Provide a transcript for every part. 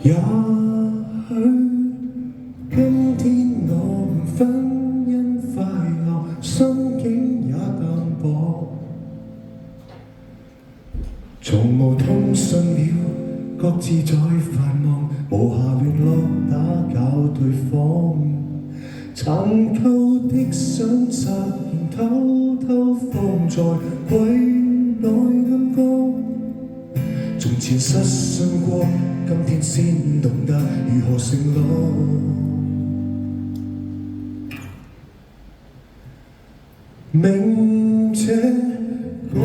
也許今天我們婚姻快樂，心境也淡薄，從無通訊了，各自在繁忙，無暇聯絡打攪對方。殘舊的相冊仍偷偷放在櫃內暗角，從前失信過，今天先懂得如何承諾。明這共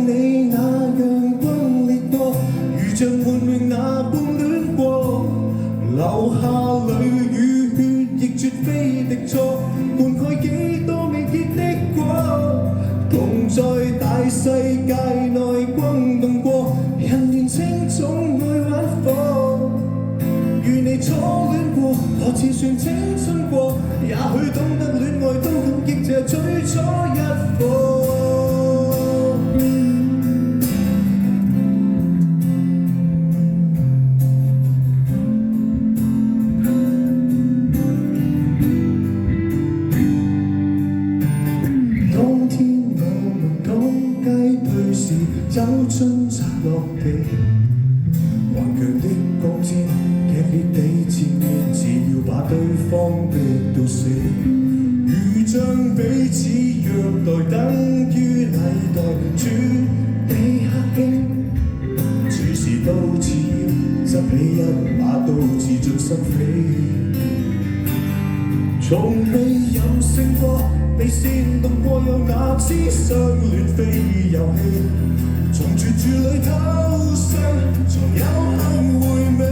你那樣轟烈過，如像換命那般戀過，留下淚與血液絕非敵錯，灌溉幾多未結的果，同在大世界內轟動過，人年青總愛玩火，與你初戀過，何時算青春過？也許懂得戀愛都感激這最初一課。當天我們當街對視，酒樽砸落地，頑強的鋼箭劇烈地纏綿，只要把對方逼到死，如將彼此虐待等於禮待，絕地客氣，隨時都似要執起一把刀自盡心扉，從未有勝過，被煽動過，有哪知相戀非遊戲，從絕處裏偷生，藏有幸回味。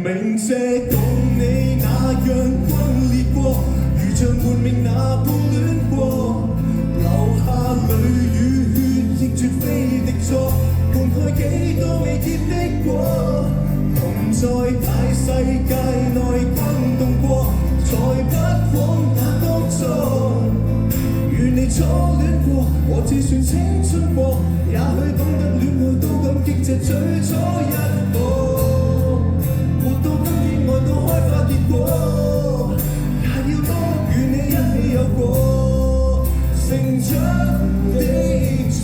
明謝共你那樣轟烈過，如像換命那般戀過，留下淚與血亦絕非敵錯，灌溉幾多未結的果，同在大世界內轟動過，才不枉那當初。與你初戀過，我只算青春過，也許懂得戀愛都感激這最初一課。活到今天愛到開花結果，也要多與你一起有過成長的錯。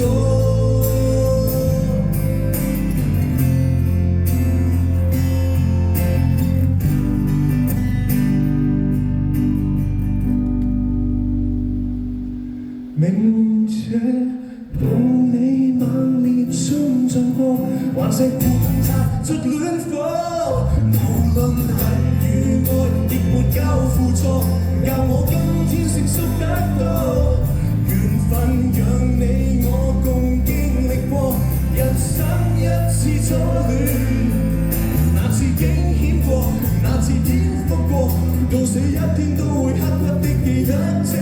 明這共你猛烈相撞過，還是互擦出戀火，無論恨與愛亦沒有付錯，教我今天成熟得多，緣分讓你我共經歷過，人生一次初戀，那次驚險過，那次顛覆過，到死一天都會刻骨的記得這